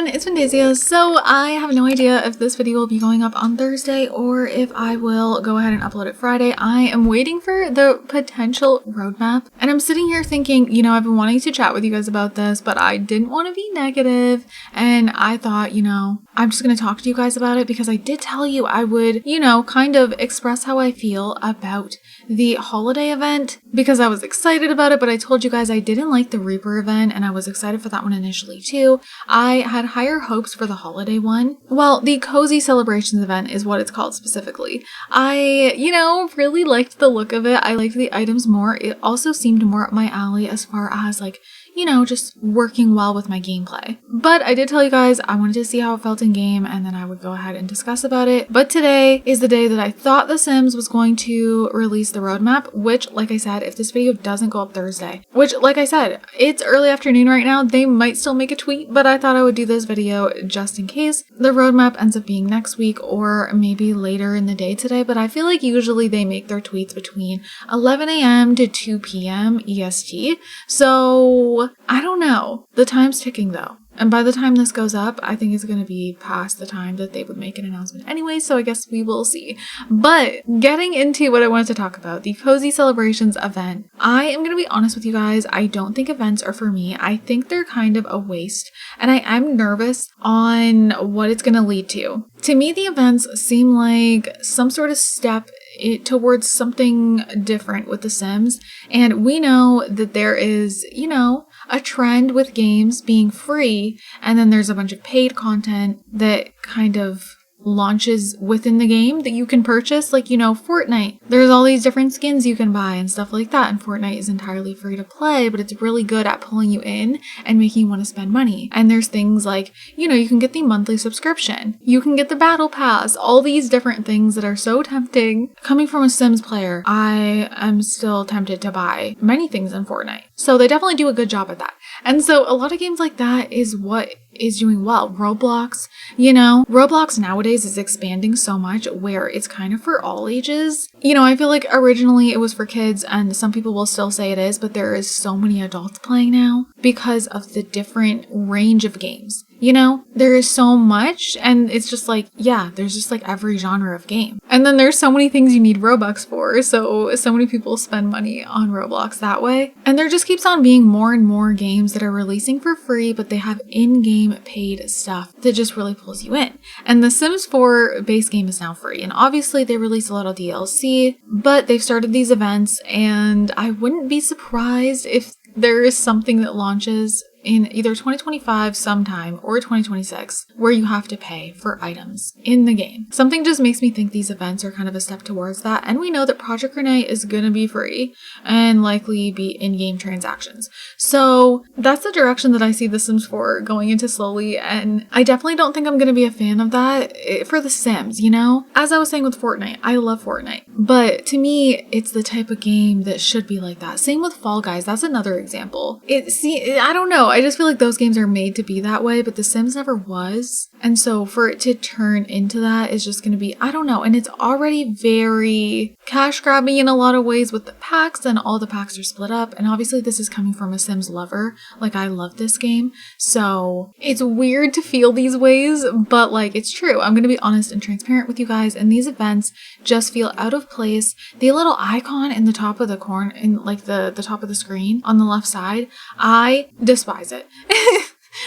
everyone, it's Fantayzia. So I have no idea if this video will be going up on Thursday or if I will go ahead and upload it Friday. I am waiting for the potential roadmap and I'm sitting here thinking, I've been wanting to chat with you guys about this, but I didn't want to be negative. And I thought, I'm just going to talk to you guys about it because I did tell you I would, kind of express how I feel about the holiday event because I was excited about it, but I told you guys I didn't like the Reaper event and I was excited for that one initially too. I had higher hopes for the holiday one. Well, the Cozy Celebrations event is what it's called specifically. I, really liked the look of it. I liked the items more. It also seemed more up my alley as far as just working well with my gameplay. But I did tell you guys I wanted to see how it felt in game and then I would go ahead and discuss about it. But today is the day that I thought The Sims was going to release the roadmap, which, like I said, if this video doesn't go up Thursday, which, like I said, it's early afternoon right now, they might still make a tweet, but I thought I would do this video just in case the roadmap ends up being next week or maybe later in the day today. But I feel like usually they make their tweets between 11 a.m. to 2 p.m. EST. So I don't know. The time's ticking though. And by the time this goes up, I think it's going to be past the time that they would make an announcement anyway, so I guess we will see. But getting into what I wanted to talk about, the Cozy Celebrations event, I am going to be honest with you guys, I don't think events are for me. I think they're kind of a waste, and I am nervous on what it's going to lead to. To me, the events seem like some sort of step towards something different with The Sims, and we know that there is, a trend with games being free, and then there's a bunch of paid content that kind of launches within the game that you can purchase, like Fortnite. There's all these different skins you can buy and stuff like that, and Fortnite is entirely free to play, but it's really good at pulling you in and making you want to spend money. And there's things like, you can get the monthly subscription, you can get the battle pass, all these different things that are so tempting. Coming from a Sims player, I am still tempted to buy many things in Fortnite. So they definitely do a good job at that. And so a lot of games like that is what is doing well. Roblox, Roblox nowadays is expanding so much where it's kind of for all ages. I feel like originally it was for kids and some people will still say it is, but there is so many adults playing now because of the different range of games. There is so much, and it's just there's just every genre of game. And then there's so many things you need Robux for, so many people spend money on Roblox that way. And there just keeps on being more and more games that are releasing for free, but they have in-game paid stuff that just really pulls you in. And the Sims 4 base game is now free, and obviously they release a lot of DLC, but they've started these events, and I wouldn't be surprised if there is something that launches in either 2025 sometime or 2026 where you have to pay for items in the game. Something just makes me think these events are kind of a step towards that, and we know that Project Renee is going to be free and likely be in-game transactions. So that's the direction that I see The Sims 4 going into slowly, and I definitely don't think I'm going to be a fan of that for The Sims, As I was saying with Fortnite, I love Fortnite, but to me, it's the type of game that should be like that. Same with Fall Guys, that's another example. I don't know, I just feel like those games are made to be that way, but The Sims never was. And so for it to turn into that is just going to be, I don't know. And it's already very cash grabbing in a lot of ways with the packs, and all the packs are split up. And obviously this is coming from a Sims lover. I love this game. So it's weird to feel these ways, but it's true. I'm going to be honest and transparent with you guys. And these events just feel out of place. The little icon in the top of the corner, in the top of the screen on the left side, I despise it.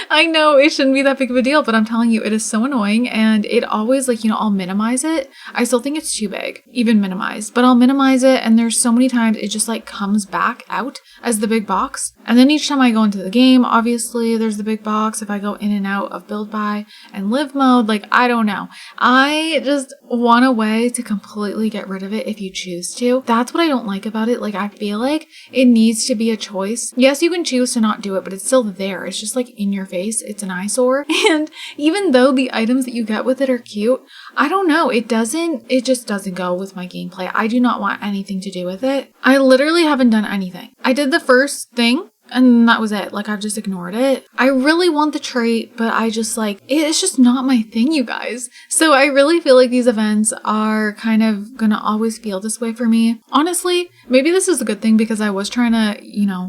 I know it shouldn't be that big of a deal, but I'm telling you, it is so annoying, and it always I'll minimize it. I still think it's too big, even minimized, but I'll minimize it, and there's so many times it just comes back out as the big box. And then each time I go into the game, obviously there's the big box if I go in and out of build by and live mode. I don't know. I just want a way to completely get rid of it if you choose to. That's what I don't like about it. I feel like it needs to be a choice. Yes, you can choose to not do it, but it's still there. It's just in your face. It's an eyesore. And even though the items that you get with it are cute, I don't know. It just doesn't go with my gameplay. I do not want anything to do with it. I literally haven't done anything. I did the first thing and that was it. Like, I've just ignored it. I really want the trait, but I just like, it's just not my thing, you guys. So I really feel like these events are kind of gonna always feel this way for me. Honestly, maybe this is a good thing because I was trying to,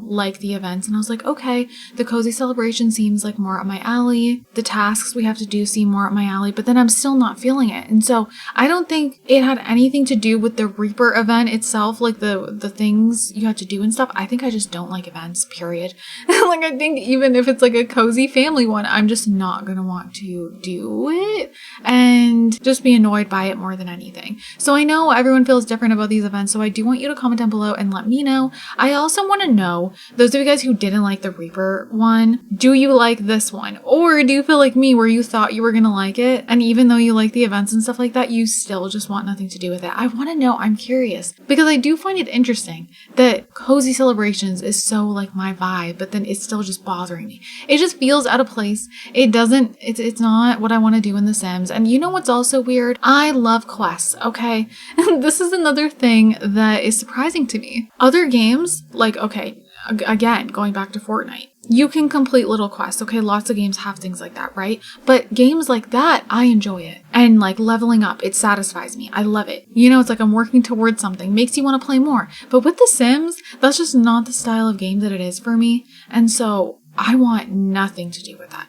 like the events, and I was like, okay, the cozy celebration seems like more up my alley. The tasks we have to do seem more up my alley, but then I'm still not feeling it. And so I don't think it had anything to do with the Reaper event itself, like the things you have to do and stuff. I think I just don't like events, period. Like, I think even if it's like a cozy family one, I'm just not gonna want to do it and just be annoyed by it more than anything. So I know everyone feels different about these events, so I do want you to comment down below and let me know. I also want to know, those of you guys who didn't like the Reaper one, do you like this one? Or do you feel like me where you thought you were gonna like it, and even though you like the events and stuff like that, you still just want nothing to do with it? I want to know. I'm curious because I do find it interesting that cozy celebrations is so like my vibe, but then it's still just bothering me. It just feels out of place. It's not what I want to do in The Sims. And you know what's also weird? I love quests, okay? This is another thing that is surprising to me. Other games, like, okay, again, going back to Fortnite, you can complete little quests. Okay, lots of games have things like that, right? But games like that, I enjoy it. And like leveling up, it satisfies me. I love it. It's like I'm working towards something, makes you want to play more. But with The Sims, that's just not the style of game that it is for me. And so I want nothing to do with that.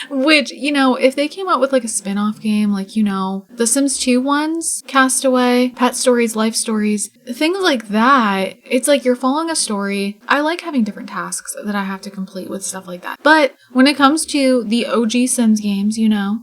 Which, if they came out with like a spin-off game, like, the Sims 2 ones, Castaway, Pet Stories, Life Stories, things like that, it's like you're following a story. I like having different tasks that I have to complete with stuff like that. But when it comes to the OG Sims games,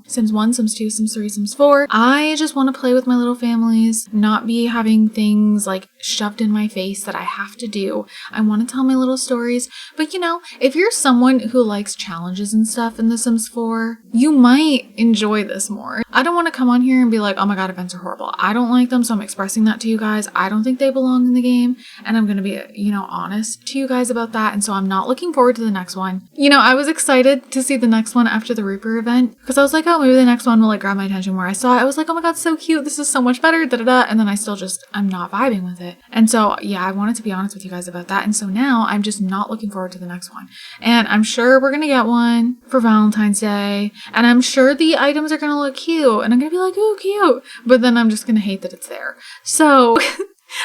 Sims 1, Sims 2, Sims 3, Sims 4, I just want to play with my little families, not be having things like shoved in my face that I have to do. I want to tell my little stories. But if you're someone who likes challenges and stuff in The Sims 4, you might enjoy this more. I don't want to come on here and be like, oh my god, events are horrible. I don't like them, so I'm expressing that to you guys. I don't think they belong in the game, and I'm going to be, honest to you guys about that, and so I'm not looking forward to the next one. I was excited to see the next one after the Reaper event, because I was like, oh, maybe the next one will like grab my attention more. I saw it, I was like, oh my god, so cute, this is so much better, da-da-da, and then I still just, I'm not vibing with it. And so, yeah, I wanted to be honest with you guys about that, and so now I'm just not looking forward to the next one. And I'm sure we're gonna get one for Valentine's Day, and I'm sure the items are gonna look cute, and I'm gonna be like, oh, cute, but then I'm just gonna hate that it's there. So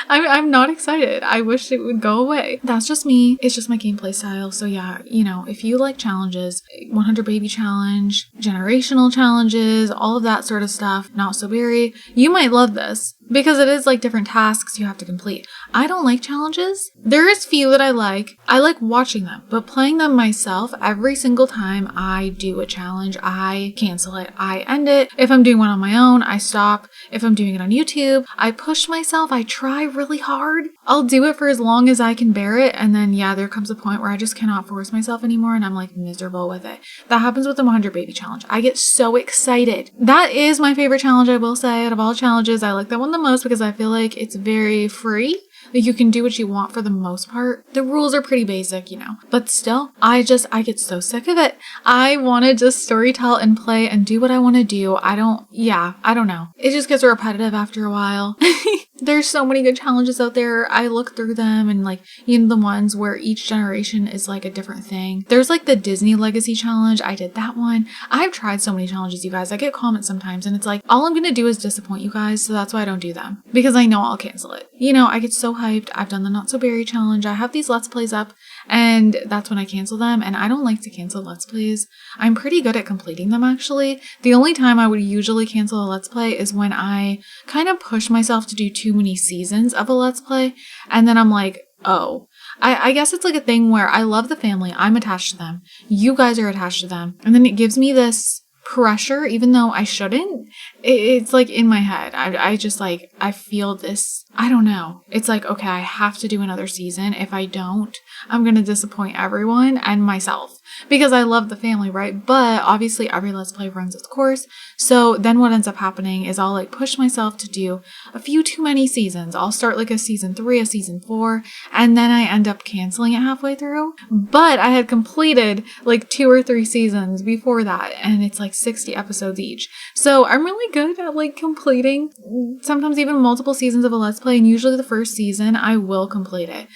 I'm not excited. I wish it would go away. That's just me. It's just my gameplay style. So yeah, if you like challenges, 100 baby challenge, generational challenges, all of that sort of stuff, not so berry, you might love this because it is like different tasks you have to complete. I don't like challenges. There is few that I like. I like watching them, but playing them myself, every single time I do a challenge, I cancel it. I end it. If I'm doing one on my own, I stop. If I'm doing it on YouTube, I push myself. I try really hard. I'll do it for as long as I can bear it. And then, yeah, there comes a point where I just cannot force myself anymore and I'm like miserable with it. That happens with the 100 baby challenge. I get so excited. That is my favorite challenge, I will say. Out of all challenges, I like that one the most because I feel like it's very free. Like, you can do what you want for the most part. The rules are pretty basic, but still, I get so sick of it. I want to just storytell and play and do what I want to do. I don't know. It just gets repetitive after a while. There's so many good challenges out there. I look through them and like, the ones where each generation is like a different thing. There's like the Disney Legacy Challenge. I did that one. I've tried so many challenges, you guys. I get comments sometimes and it's like, all I'm going to do is disappoint you guys. So that's why I don't do them because I know I'll cancel it. I get so hyped. I've done the Not So Berry Challenge. I have these Let's Plays up and that's when I cancel them. And I don't like to cancel Let's Plays. I'm pretty good at completing them actually. The only time I would usually cancel a Let's Play is when I kind of push myself to do too many seasons of a Let's Play. And then I'm like, oh, I guess it's like a thing where I love the family. I'm attached to them. You guys are attached to them. And then it gives me this pressure, even though I shouldn't. It's like in my head. I just like, I feel this, I don't know. It's like, okay, I have to do another season. If I don't, I'm going to disappoint everyone and myself because I love the family, right? But obviously every Let's Play runs its course. So then what ends up happening is I'll like push myself to do a few too many seasons. I'll start like a season 3, a season 4, and then I end up canceling it halfway through. But I had completed like 2 or 3 seasons before that, and it's like 60 episodes each. So I'm really good at like completing sometimes even multiple seasons of a Let's Play, and usually the first season I will complete it.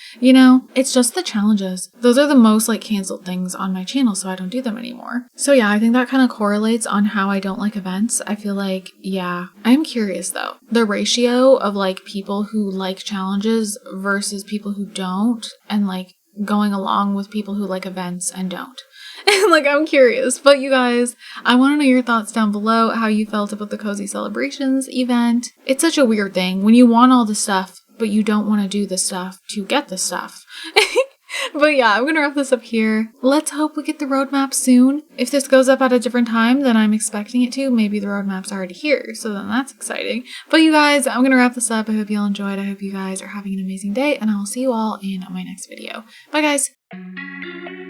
It's just the challenges. Those are the most like canceled things on my channel, so I don't do them anymore. So yeah, I think that kind of correlates on how I don't like events. I feel like, yeah, I'm curious though. The ratio of like people who like challenges versus people who don't, and like going along with people who like events and don't. And like, I'm curious, but you guys, I want to know your thoughts down below, how you felt about the Cozy Celebrations event. It's such a weird thing when you want all the stuff, but you don't want to do the stuff to get the stuff. But yeah, I'm gonna wrap this up here. Let's hope we get the roadmap soon. If this goes up at a different time than I'm expecting it to, maybe the roadmap's already here, so then that's exciting. But you guys, I'm gonna wrap this up. I hope you all enjoyed. I hope you guys are having an amazing day, and I will see you all in my next video. Bye guys!